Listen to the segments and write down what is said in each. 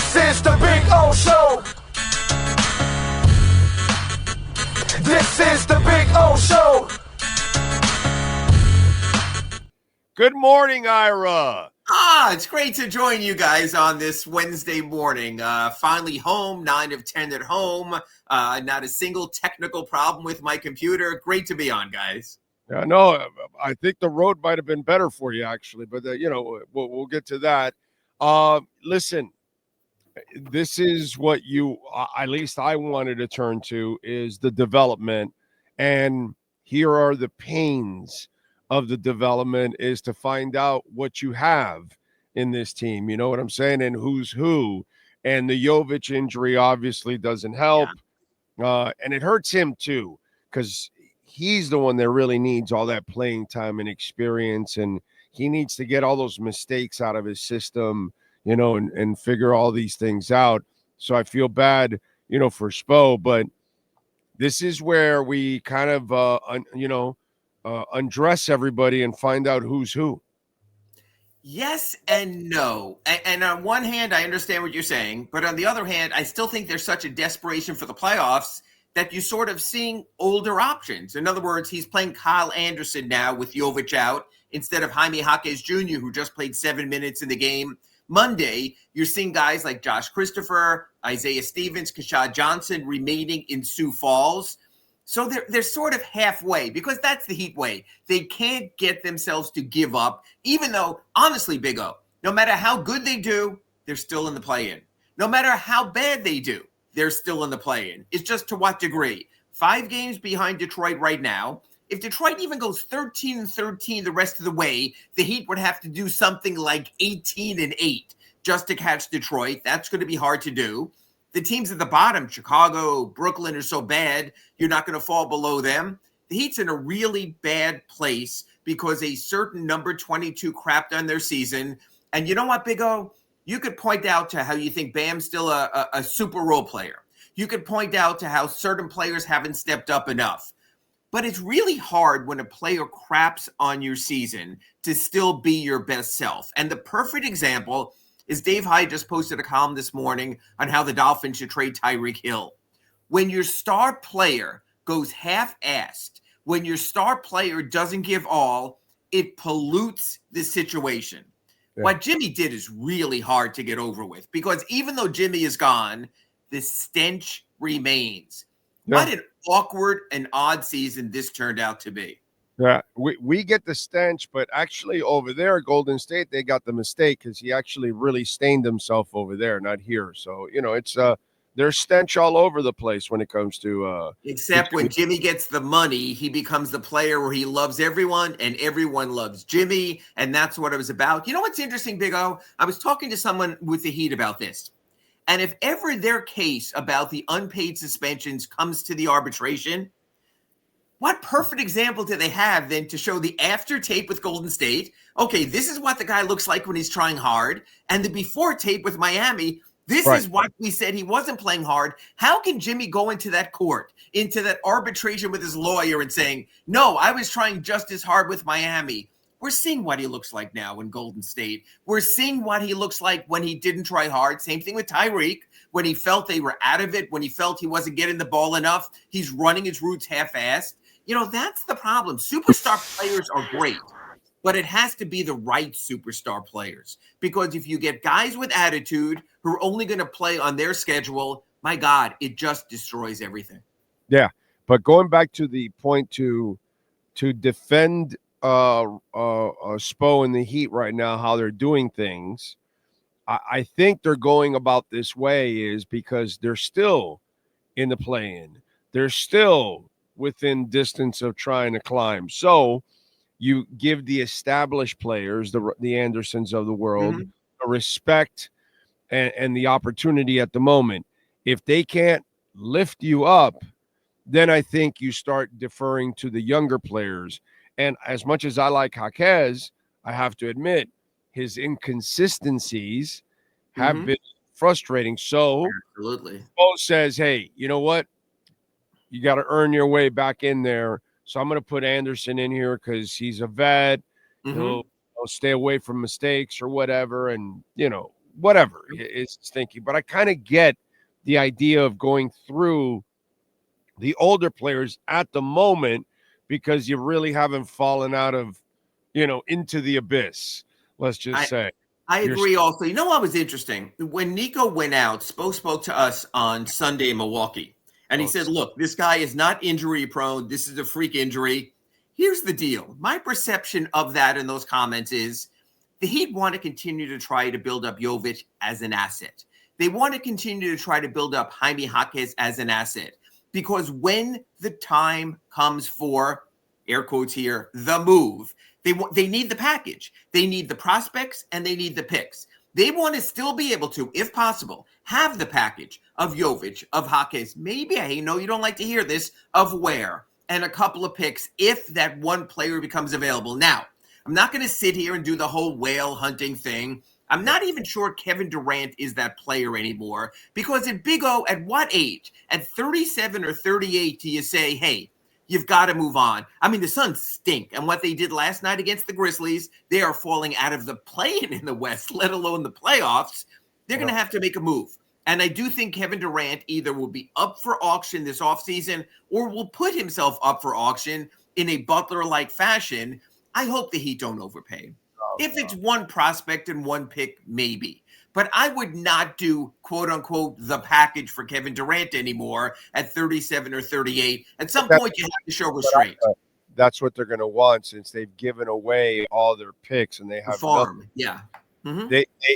This is the Big O Show. This is the Big O Show. Good morning, Ira. It's great to join you guys on this Wednesday morning. Finally home, 9 of 10 at home. Not a single technical problem with my computer. Great to be on, guys. Yeah, no, I think the road might have been better for you, actually, but, we'll get to that. Listen, this is what at least I wanted to turn to, is the development. And here are the pains of the development, is to find out what you have in this team. You know what I'm saying? And who's who. And the Jovic injury obviously doesn't help. Yeah. And it hurts him too, because he's the one that really needs all that playing time and experience. And he needs to get all those mistakes out of his system, and figure all these things out. So I feel bad, for Spo, but this is where we kind of, undress everybody and find out who's who. Yes and no. And on one hand, I understand what you're saying, but on the other hand, I still think there's such a desperation for the playoffs that you sort of seeing older options. In other words, he's playing Kyle Anderson now with Jovic out instead of Jaime Jaquez Jr., who just played 7 minutes in the game Monday. You're seeing guys like Josh Christopher, Isaiah Stevens, Kashad Johnson remaining in Sioux Falls. So they're sort of halfway, because that's the Heat way. They can't get themselves to give up, even though, honestly, Big O, no matter how good they do, they're still in the play-in. No matter how bad they do, they're still in the play-in. It's just to what degree. 5 games behind Detroit right now. If Detroit even goes 13-13 the rest of the way, the Heat would have to do something like 18-8 just to catch Detroit. That's going to be hard to do. The teams at the bottom, Chicago, Brooklyn, are so bad, you're not going to fall below them. The Heat's in a really bad place because a certain number 22 crapped on their season. And you know what, Big O? You could point out to how you think Bam's still a super role player. You could point out to how certain players haven't stepped up enough. But it's really hard when a player craps on your season to still be your best self. And the perfect example is Dave Hyde just posted a column this morning on how the Dolphins should trade Tyreek Hill. When your star player goes half-assed, when your star player doesn't give all, it pollutes the situation. Yeah. What Jimmy did is really hard to get over with, because even though Jimmy is gone, the stench remains. Yeah. What an awkward and odd season this turned out to be. Yeah, we get the stench, but actually over there at Golden State, they got the mistake, because he actually really stained himself over there, not here. So, it's there's stench all over the place when it comes to except when Jimmy gets the money, he becomes the player where he loves everyone and everyone loves Jimmy, and that's what it was about. You know what's interesting, Big O? I was talking to someone with the Heat about this. And if ever their case about the unpaid suspensions comes to the arbitration, what perfect example do they have then to show the after tape with Golden State? Okay, this is what the guy looks like when he's trying hard. And the before tape with Miami, this is what we said he wasn't playing hard. How can Jimmy go into that court, into that arbitration with his lawyer and saying, no, I was trying just as hard with Miami? We're seeing what he looks like now in Golden State. We're seeing what he looks like when he didn't try hard. Same thing with Tyreek. When he felt they were out of it, when he felt he wasn't getting the ball enough, he's running his routes half-assed. That's the problem. Superstar players are great, but it has to be the right superstar players. Because if you get guys with attitude who are only going to play on their schedule, my God, it just destroys everything. Yeah, but going back to the point to defend Spo and the Heat right now, how they're doing things, I think they're going about this way is because they're still in the play-in. They're still within distance of trying to climb. So you give the established players, the Andersons of the world, a respect and the opportunity at the moment. If they can't lift you up, then I think you start deferring to the younger players. And as much as I like Jaquez, I have to admit his inconsistencies have been frustrating. So absolutely, Bo says, hey, you know what? You got to earn your way back in there. So I'm going to put Anderson in here because he's a vet. He'll stay away from mistakes or whatever. And, whatever is thinking. But I kind of get the idea of going through the older players at the moment because you really haven't fallen out of, into the abyss. Let's just say. I agree also. You know what was interesting? When Nico went out, spoke to us on Sunday in Milwaukee, and he said, look, this guy is not injury prone. This is a freak injury. Here's the deal. My perception of that in those comments is the Heat want to continue to try to build up Jovic as an asset. They want to continue to try to build up Jaime Jaquez as an asset because when the time comes for, air quotes here, the move, they need the package. They need the prospects and they need the picks. They want to still be able to, if possible, have the package of Jovic, of Jaquez, maybe, I know you don't like to hear this, of Ware, and a couple of picks if that one player becomes available. Now, I'm not going to sit here and do the whole whale hunting thing. I'm not even sure Kevin Durant is that player anymore because at Big O, at what age? At 37 or 38 do you say, hey, you've got to move on? I mean, the Suns stink. And what they did last night against the Grizzlies, they are falling out of the play-in in the West, let alone the playoffs. They're going to have to make a move. And I do think Kevin Durant either will be up for auction this offseason or will put himself up for auction in a Butler-like fashion. I hope the Heat don't overpay. If it's one prospect and one pick, maybe. But I would not do, quote-unquote, the package for Kevin Durant anymore at 37 or 38. At some point, you have to show restraint. That's what they're going to want since they've given away all their picks and they have farm. Yeah. Mm-hmm.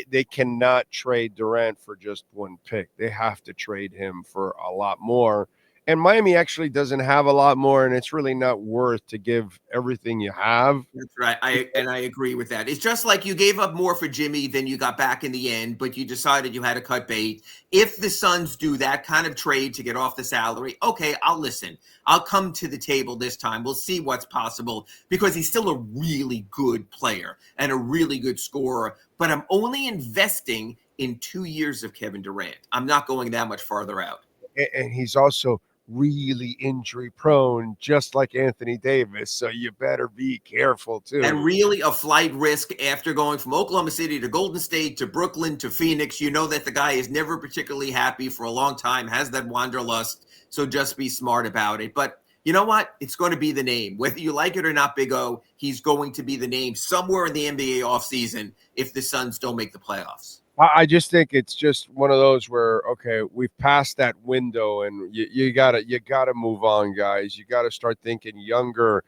They cannot trade Durant for just one pick. They have to trade him for a lot more. And Miami actually doesn't have a lot more, and it's really not worth to give everything you have. That's right. I agree with that. It's just like you gave up more for Jimmy than you got back in the end, but you decided you had to cut bait. If the Suns do that kind of trade to get off the salary, okay, I'll listen. I'll come to the table this time. We'll see what's possible because he's still a really good player and a really good scorer, but I'm only investing in 2 years of Kevin Durant. I'm not going that much farther out. And he's also really injury prone, just like Anthony Davis. So you better be careful too. And really a flight risk after going from Oklahoma City to Golden State to Brooklyn to Phoenix. You know that the guy is never particularly happy for a long time, has that wanderlust. So just be smart about it. But you know what? It's going to be the name. Whether you like it or not, Big O, he's going to be the name somewhere in the NBA offseason if the Suns don't make the playoffs. I just think it's just one of those where, okay, we've passed that window and you gotta move on, guys. You gotta start thinking younger.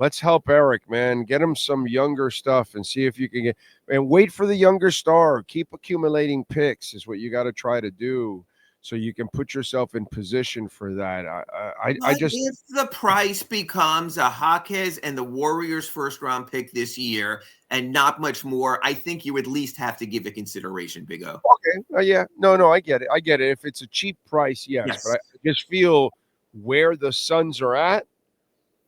Let's help Eric, man. Get him some younger stuff and see if you can get and wait for the younger star. Keep accumulating picks is what you got to try to do so you can put yourself in position for that. I just if the price becomes a Jaquez and the Warriors' first-round pick this year and not much more, I think you at least have to give it consideration, Big O. Okay. Yeah. No, I get it. If it's a cheap price, yes. But I just feel where the Suns are at,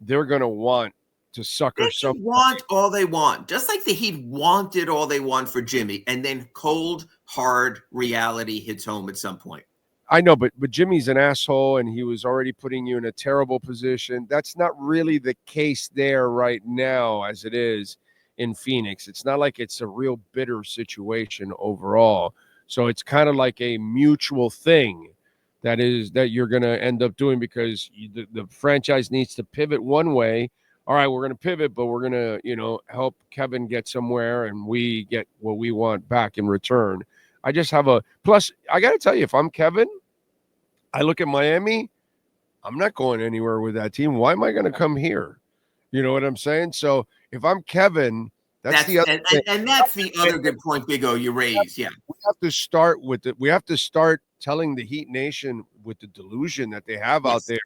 they're going to want to sucker something. Want all they want, just like the Heat wanted all they want for Jimmy, and then cold, hard reality hits home at some point. I know, but Jimmy's an asshole, and he was already putting you in a terrible position. That's not really the case there right now as it is in Phoenix. It's not like it's a real bitter situation overall. So it's kind of like a mutual thing that you're going to end up doing because the franchise needs to pivot one way. All right, we're going to pivot, but we're going to, help Kevin get somewhere and we get what we want back in return. I just have plus, I got to tell you, if I'm Kevin, I look at Miami, I'm not going anywhere with that team. Why am I going to come here? You know what I'm saying? So if I'm Kevin, that's the other thing. And that's the other good point, Big O, you raise. Yeah. We have to start we have to start telling the Heat Nation with the delusion that they have out there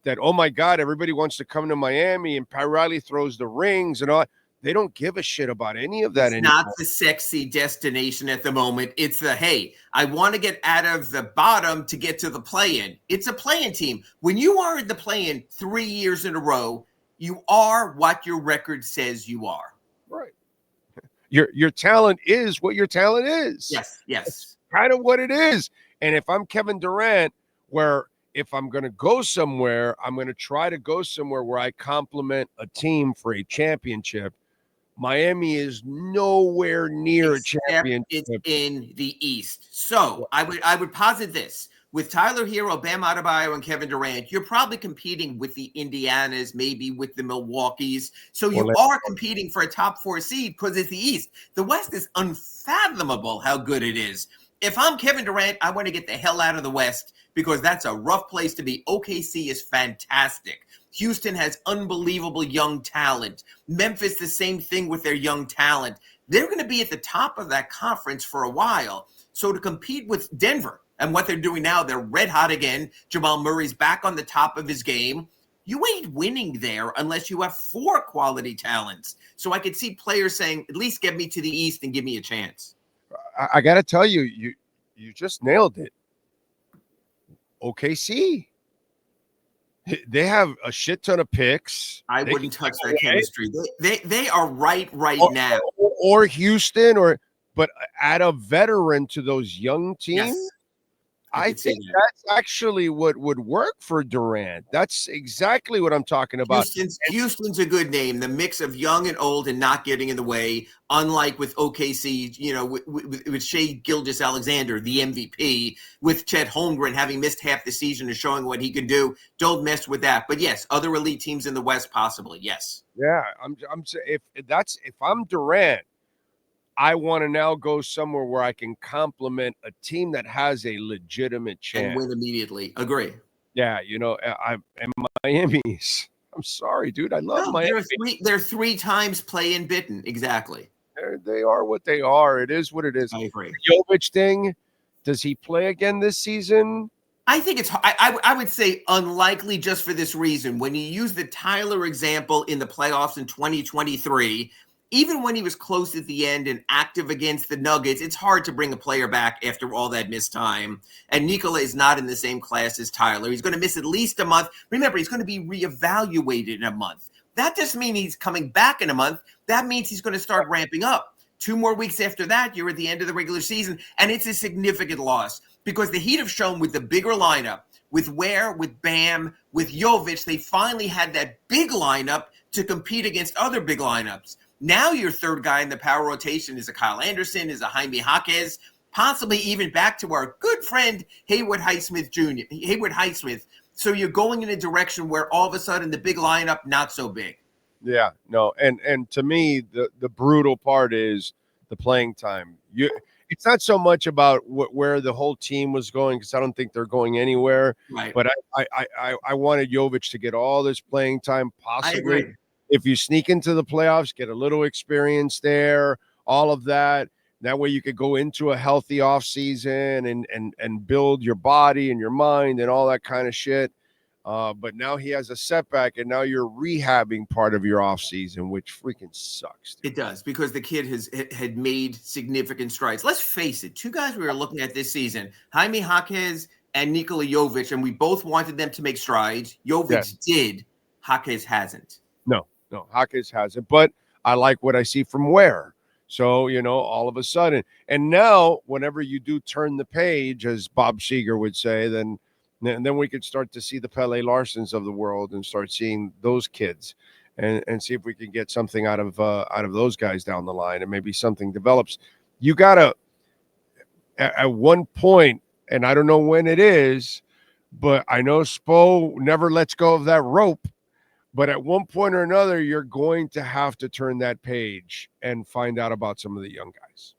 that, oh my God, everybody wants to come to Miami and Pat Riley throws the rings and all. They don't give a shit about any of that anymore. Not the sexy destination at the moment. It's the, hey, I want to get out of the bottom to get to the play-in. It's a play-in team. When you are in the play-in 3 years in a row, you are what your record says you are. Right. Your talent is what your talent is. Yes. That's kind of what it is. And if I'm Kevin Durant, where if I'm going to go somewhere, I'm going to try to go somewhere where I complement a team for a championship. Miami is nowhere near a Except championship. it's in the East. So I would posit this. With Tyler Hero, Bam Adebayo, and Kevin Durant, you're probably competing with the Indianas, maybe with the Milwaukees. So you are competing for a top 4 seed because it's the East. The West is unfathomable how good it is. If I'm Kevin Durant, I want to get the hell out of the West because that's a rough place to be. OKC is fantastic. Houston has unbelievable young talent. Memphis, the same thing with their young talent. They're going to be at the top of that conference for a while. So to compete with Denver, and what they're doing now, they're red hot again. Jamal Murray's back on the top of his game. You ain't winning there unless you have 4 quality talents. So I could see players saying, at least get me to the East and give me a chance. I got to tell you, you just nailed it. OKC. They have a shit ton of picks. I wouldn't touch that chemistry. They are right now. Or Houston, but add a veteran to those young teams. Yes. I think that's actually what would work for Durant. That's exactly what I'm talking about. Houston's a good name. The mix of young and old and not getting in the way, unlike with OKC, with Shai Gilgeous-Alexander, the MVP, with Chet Holmgren having missed half the season and showing what he could do. Don't mess with that. But yes, other elite teams in the West, possibly. Yes. Yeah, I'm if I'm Durant, I want to now go somewhere where I can complement a team that has a legitimate chance and win immediately. Agree. Yeah, I'm Miami's. I'm sorry, dude. I love Miami. They're 3 times play-in bitten. Exactly. They are what they are. It is what it is. I agree. The Jovic thing. Does he play again this season? I think it's. I would say unlikely just for this reason. When you use the Tyler example in the playoffs in 2023. Even when he was close at the end and active against the Nuggets, it's hard to bring a player back after all that missed time. And Nikola is not in the same class as Tyler. He's going to miss at least a month. Remember, he's going to be reevaluated in a month. That doesn't mean he's coming back in a month. That means he's going to start ramping up. 2 more weeks after that, you're at the end of the regular season, and it's a significant loss because the Heat have shown with the bigger lineup, with Ware, with Bam, with Jovic, they finally had that big lineup to compete against other big lineups. Now your third guy in the power rotation is a Kyle Anderson, is a Jaime Jaquez, possibly even back to our good friend Haywood Highsmith Jr. Haywood Highsmith. So you're going in a direction where all of a sudden the big lineup not so big. Yeah, no, and to me the brutal part is the playing time. It's not so much about where the whole team was going because I don't think they're going anywhere. Right. But I wanted Jovic to get all this playing time possibly. I agree. If you sneak into the playoffs, get a little experience there, all of that. That way you could go into a healthy offseason and build your body and your mind and all that kind of shit. But now he has a setback, and now you're rehabbing part of your offseason, which freaking sucks. Dude. It does, because the kid had made significant strides. Let's face it, 2 guys we were looking at this season, Jaime Jaquez and Nikola Jovic, and we both wanted them to make strides. Jovic did. Jaquez hasn't. No, Jaquez hasn't, but I like what I see from Ware. So, all of a sudden, and now whenever you do turn the page, as Bob Seger would say, then we could start to see the Pele Larsons of the world and start seeing those kids and see if we can get something out of those guys down the line and maybe something develops. You got to, at one point, and I don't know when it is, but I know Spo never lets go of that rope. But at one point or another, you're going to have to turn that page and find out about some of the young guys.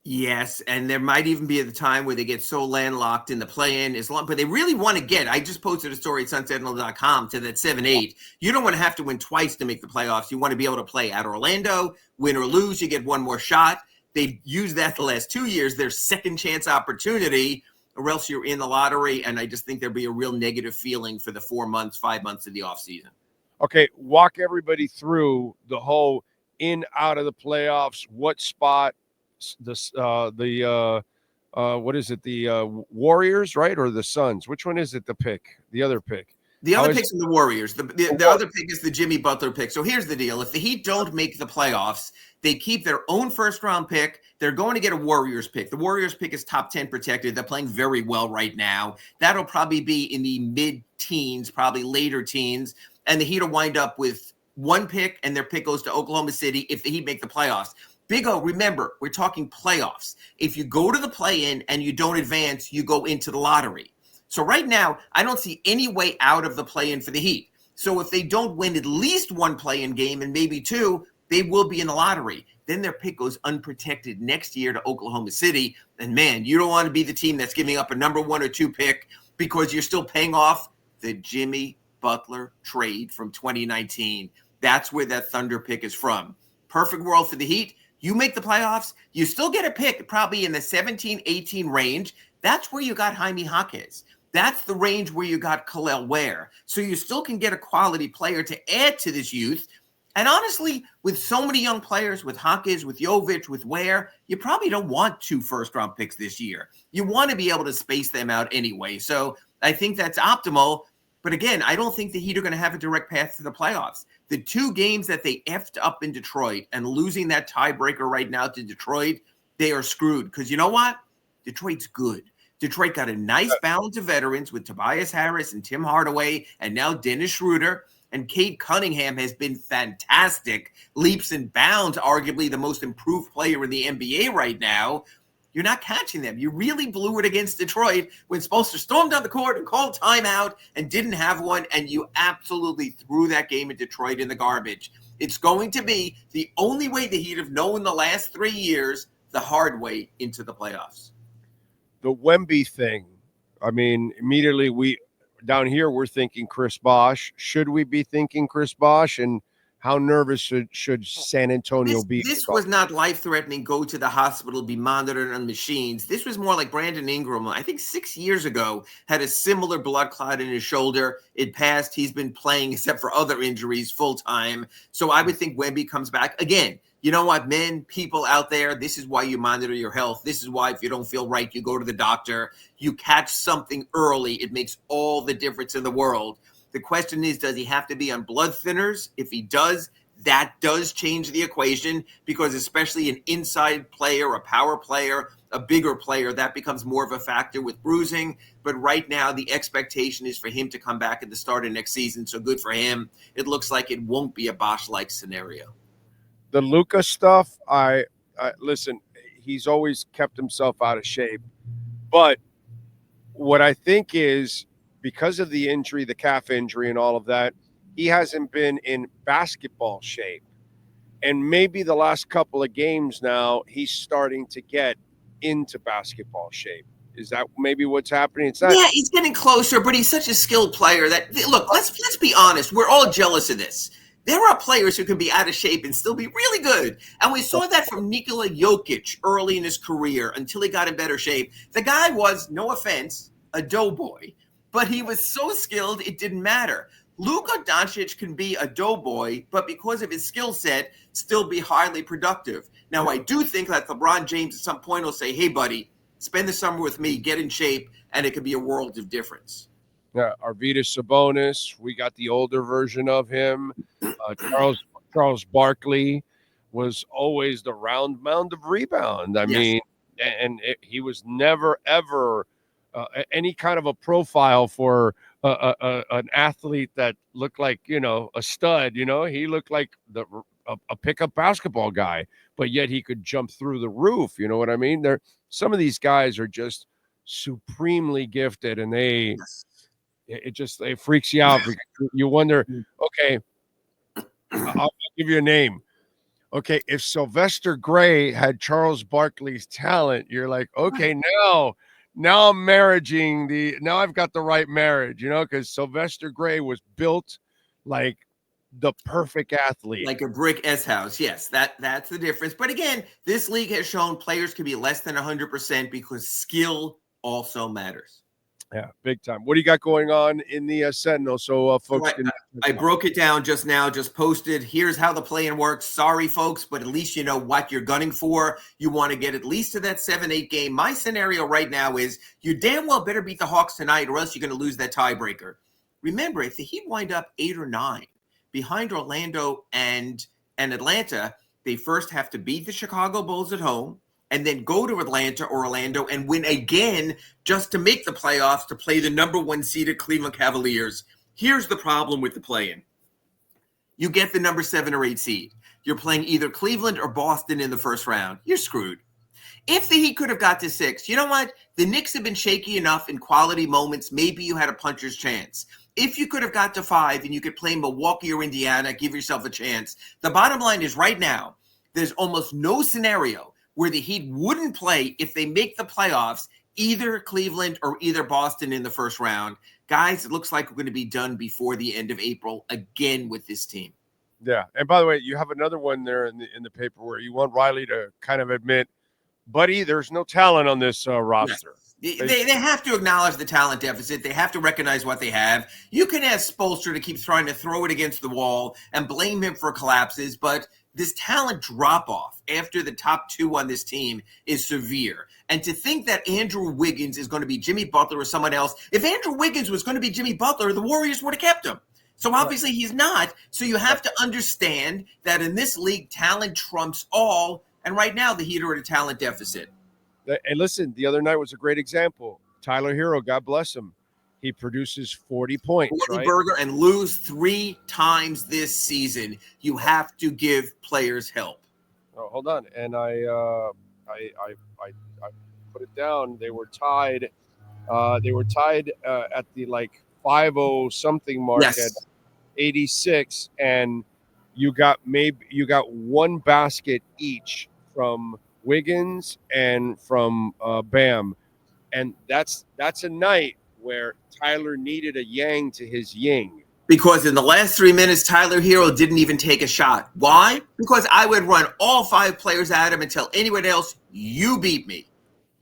Yes, and there might even be at the time where they get so landlocked in the play-in, but they really want to get. I just posted a story at sunsentinel.com to that 7-8. You don't want to have to win twice to make the playoffs. You want to be able to play at Orlando, win or lose. You get one more shot. They've used that the last 2 years, their second chance opportunity, or else you're in the lottery. And I just think there'll be a real negative feeling for the 4 months, 5 months of the offseason. Okay, walk everybody through the whole in, out of the playoffs, what spot, what is it, the Warriors, right, or the Suns? Which one is it, the other pick? The other pick's the Warriors. The other pick is the Jimmy Butler pick. So here's the deal. If the Heat don't make the playoffs, they keep their own first-round pick. They're going to get a Warriors pick. The Warriors pick is top 10 protected. They're playing very well right now. That'll probably be in the mid-teens, probably later teens. And the Heat will wind up with one pick, and their pick goes to Oklahoma City if the Heat make the playoffs. Big O, remember, we're talking playoffs. If you go to the play-in and you don't advance, you go into the lottery. So right now, I don't see any way out of the play-in for the Heat. So if they don't win at least one play-in game and maybe two, they will be in the lottery. Then their pick goes unprotected next year to Oklahoma City. And man, you don't want to be the team that's giving up a number 1 or 2 pick because you're still paying off the Jimmy Butler trade from 2019. That's where that Thunder pick is from. Perfect world for the Heat. You make the playoffs, you still get a pick probably in the 17-18 range. That's where you got Jaime Jaquez. That's the range where you got Khalil Ware. So you still can get a quality player to add to this youth. And honestly, with so many young players, with Jaquez, with Jovic, with Ware, you probably don't want 2 first-round picks this year. You want to be able to space them out anyway. So I think that's optimal. But again, I don't think the Heat are going to have a direct path to the playoffs. The 2 games that they effed up in Detroit and losing that tiebreaker right now to Detroit, they are screwed. Because you know what? Detroit's good. Detroit got a nice balance of veterans with Tobias Harris and Tim Hardaway and now Dennis Schroeder. And Cade Cunningham has been fantastic, leaps and bounds, arguably the most improved player in the NBA right now. You're not catching them. You really blew it against Detroit when Spoelstra stormed down the court and called timeout and didn't have one, and you absolutely threw that game in Detroit in the garbage. It's going to be the only way the Heat have known the last 3 years, the hard way into the playoffs. The Wemby thing, I mean, immediately down here we're thinking Chris Bosh. Should we be thinking Chris Bosh? And how nervous should San Antonio be? This was not life-threatening, go to the hospital, be monitored on machines. This was more like Brandon Ingram, I think 6 years ago, had a similar blood clot in his shoulder. It passed. He's been playing, except for other injuries, full-time. So I would think Wemby comes back. Again, you know what, men, people out there, this is why you monitor your health. This is why if you don't feel right, you go to the doctor. You catch something early. It makes all the difference in the world. The question is, does he have to be on blood thinners? If he does, that does change the equation because especially an inside player, a power player, a bigger player, that becomes more of a factor with bruising. But right now, the expectation is for him to come back at the start of next season. So good for him. It looks like it won't be a Bosh-like scenario. The Luka stuff, I listen, he's always kept himself out of shape. But what I think is because of the injury, the calf injury and all of that, he hasn't been in basketball shape. And maybe the last couple of games now, he's starting to get into basketball shape. Is that maybe what's happening? It's not. Yeah, he's getting closer, but he's such a skilled player that, look, let's be honest. We're all jealous of this. There are players who can be out of shape and still be really good. And we saw that from Nikola Jokic early in his career until he got in better shape. The guy was, no offense, a doughboy, but he was so skilled it didn't matter. Luka Doncic can be a doughboy, but because of his skill set, still be highly productive. Now, I do think that LeBron James at some point will say, hey, buddy, spend the summer with me, get in shape, and it could be a world of difference. Yeah, Arvydas Sabonis, we got the older version of him. Charles Barkley was always the round mound of rebound. I mean, he was never, ever any kind of a profile for an athlete that looked like, a stud. He looked like a pickup basketball guy, but yet he could jump through the roof. You know what I mean? Some of these guys are just supremely gifted, and it freaks you out. You wonder, okay, I'll give you a name. Okay, if Sylvester Gray had Charles Barkley's talent, you're like, okay, now I'm marrying now I've got the right marriage, because Sylvester Gray was built like the perfect athlete. Like a brick S-house. Yes, that's the difference. But again, this league has shown players can be less than 100% because skill also matters. Yeah, big time. What do you got going on in the Sentinel? So, folks, I broke it down just now, just posted. Here's how the play-in works. Sorry, folks, but at least you know what you're gunning for. You want to get at least to that 7-8 game. My scenario right now is you damn well better beat the Hawks tonight or else you're going to lose that tiebreaker. Remember, if the Heat wind up 8 or 9 behind Orlando and Atlanta, they first have to beat the Chicago Bulls at home, and then go to Atlanta or Orlando and win again just to make the playoffs to play the number 1 seeded Cleveland Cavaliers. Here's the problem with the play-in. You get the number 7 or 8 seed. You're playing either Cleveland or Boston in the first round. You're screwed. If the Heat could have got to 6, you know what? The Knicks have been shaky enough in quality moments. Maybe you had a puncher's chance. If you could have got to 5 and you could play Milwaukee or Indiana, give yourself a chance. The bottom line is right now, there's almost no scenario where the Heat wouldn't play if they make the playoffs, either Cleveland or either Boston in the first round. Guys, it looks like we're going to be done before the end of April again with this team. Yeah. And by the way, you have another one there in the paper where you want Riley to kind of admit, buddy, there's no talent on this roster. Yes. They have to acknowledge the talent deficit. They have to recognize what they have. You can ask Spoelstra to keep trying to throw it against the wall and blame him for collapses, but this talent drop-off after the top 2 on this team is severe. And to think that Andrew Wiggins is going to be Jimmy Butler or someone else, if Andrew Wiggins was going to be Jimmy Butler, the Warriors would have kept him. So obviously he's not. So you have to understand that in this league, talent trumps all. And right now, the Heat are at a talent deficit. And listen, the other night was a great example. Tyler Hero, God bless him. He produces 40 points, 40 right? burger and lose 3 times this season. You have to give players help. Oh, hold on. And I put it down. They were tied. At the 5-0 something mark at 86, and you got one basket each from Wiggins and from Bam, and that's a night where Tyler needed a yang to his yin. Because in the last 3 minutes, Tyler Hero didn't even take a shot. Why? Because I would run all 5 players at him and tell anyone else, you beat me.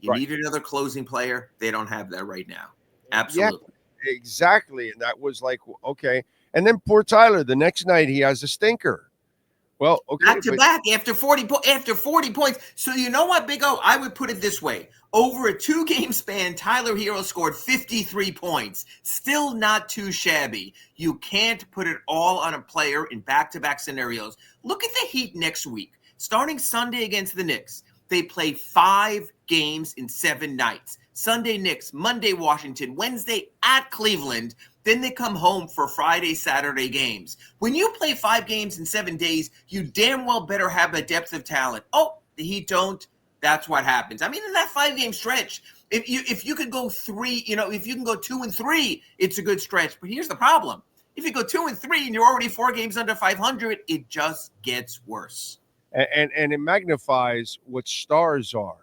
You need another closing player. They don't have that right now. Absolutely. Yeah, exactly. And that was like, okay. And then poor Tyler, the next night he has a stinker. Well, okay. Back to back after 40 points. So you know what, Big O? I would put it this way. Over a 2-game span, Tyler Hero scored 53 points. Still not too shabby. You can't put it all on a player in back-to-back scenarios. Look at the Heat next week. Starting Sunday against the Knicks, they play 5 games in 7 nights. Sunday, Knicks. Monday, Washington. Wednesday, at Cleveland. Then they come home for Friday, Saturday games. When you play 5 games in 7 days, you damn well better have a depth of talent. Oh, the Heat don't. That's what happens. I mean, in that 5-game stretch, if you could go 3, if you can go 2-3, it's a good stretch. But here's the problem. If you go 2-3 and you're already 4 games under 500, it just gets worse. And it magnifies what stars are,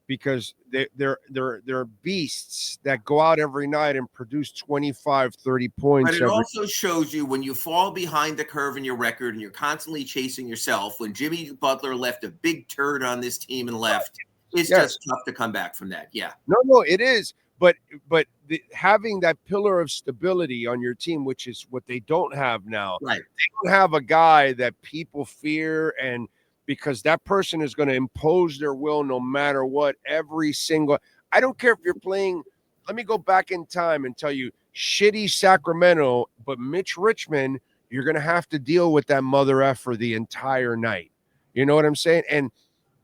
because they're beasts that go out every night and produce 25, 30 points. But it also shows you when you fall behind the curve in your record and you're constantly chasing yourself. When Jimmy Butler left a big turd on this team and left, it's just tough to come back from that. Yeah. No, it is. But having that pillar of stability on your team, which is what they don't have now. Right. They don't have a guy that people fear, and because that person is going to impose their will no matter what, I don't care if you're playing, let me go back in time and tell you, shitty Sacramento, but Mitch Richmond, you're going to have to deal with that mother effer the entire night. You know what I'm saying? And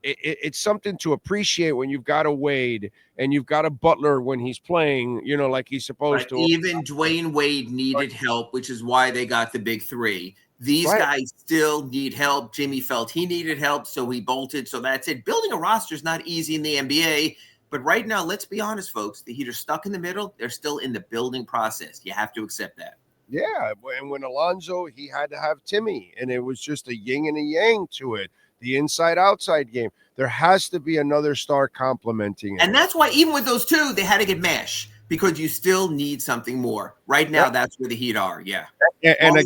it's something to appreciate when you've got a Wade and you've got a Butler when he's playing, like he's supposed to. Even Dwayne Wade needed help, which is why they got the big 3. These guys still need help. Jimmy felt he needed help, so he bolted. So that's it. Building a roster is not easy in the NBA. But right now, let's be honest, folks. The Heat are stuck in the middle. They're still in the building process. You have to accept that. Yeah, and when Alonzo, he had to have Timmy, and it was just a yin and a yang to it. The inside-outside game. There has to be another star complementing it. And that's why even with those 2, they had to get mesh, because you still need something more. Right now, that's where the Heat are, yeah. And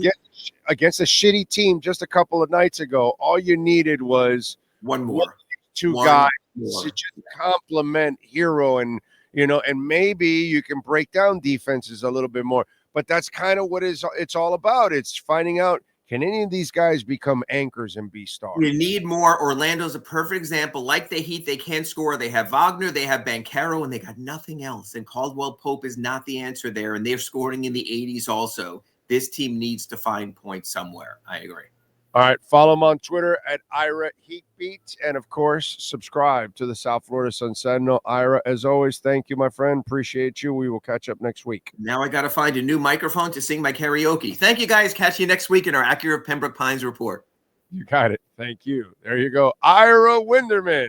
against a shitty team just a couple of nights ago, all you needed was one more. 2 guys to just complement Hero, and maybe you can break down defenses a little bit more. But that's kind of what it's all about. It's finding out, can any of these guys become anchors and be stars? You need more. Orlando's a perfect example. Like the Heat, they can't score. They have Wagner, they have Banchero, and they got nothing else. And Caldwell Pope is not the answer there. And they're scoring in the 80s also. This team needs to find points somewhere. I agree. All right, follow him on Twitter at Ira Heatbeat, and of course, subscribe to the South Florida Sun Sentinel. Ira, as always, thank you, my friend. Appreciate you. We will catch up next week. Now I got to find a new microphone to sing my karaoke. Thank you, guys. Catch you next week in our Acura Pembroke Pines report. You got it. Thank you. There you go, Ira Winderman,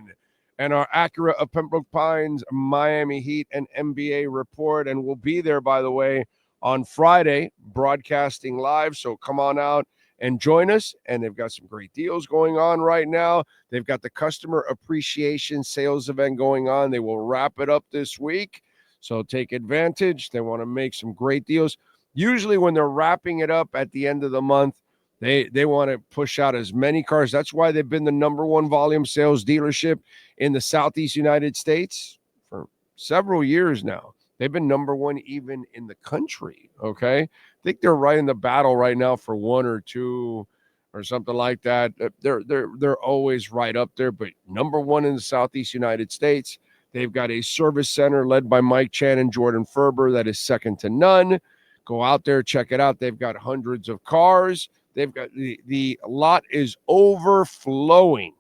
and our Acura of Pembroke Pines, Miami Heat, and NBA report, and we'll be there, by the way, on Friday, broadcasting live. So come on out and join us. And they've got some great deals going on right now. They've got the customer appreciation sales event going on. They will wrap it up this week. So take advantage. They want to make some great deals. Usually when they're wrapping it up at the end of the month, they want to push out as many cars. That's why they've been the #1 volume sales dealership in the Southeast United States for several years now. They've been #1 even in the country, okay? I think they're right in the battle right now for 1 or 2 or something like that. They're always right up there, but #1 in the Southeast United States. They've got a service center led by Mike Chan and Jordan Ferber that is second to none. Go out there, check it out. They've got hundreds of cars. They've got the lot is overflowing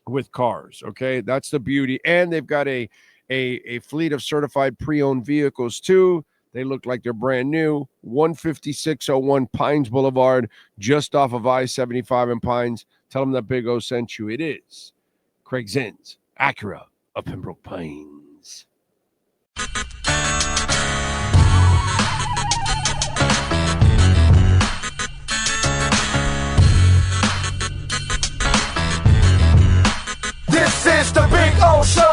with cars, okay? That's the beauty. And they've got a fleet of certified pre-owned vehicles too. They look like they're brand new. 15601 Pines Boulevard, just off of I-75 in Pines. Tell them that Big O sent you. It is Craig Zinn's Acura of Pembroke Pines. This is the Big O Show.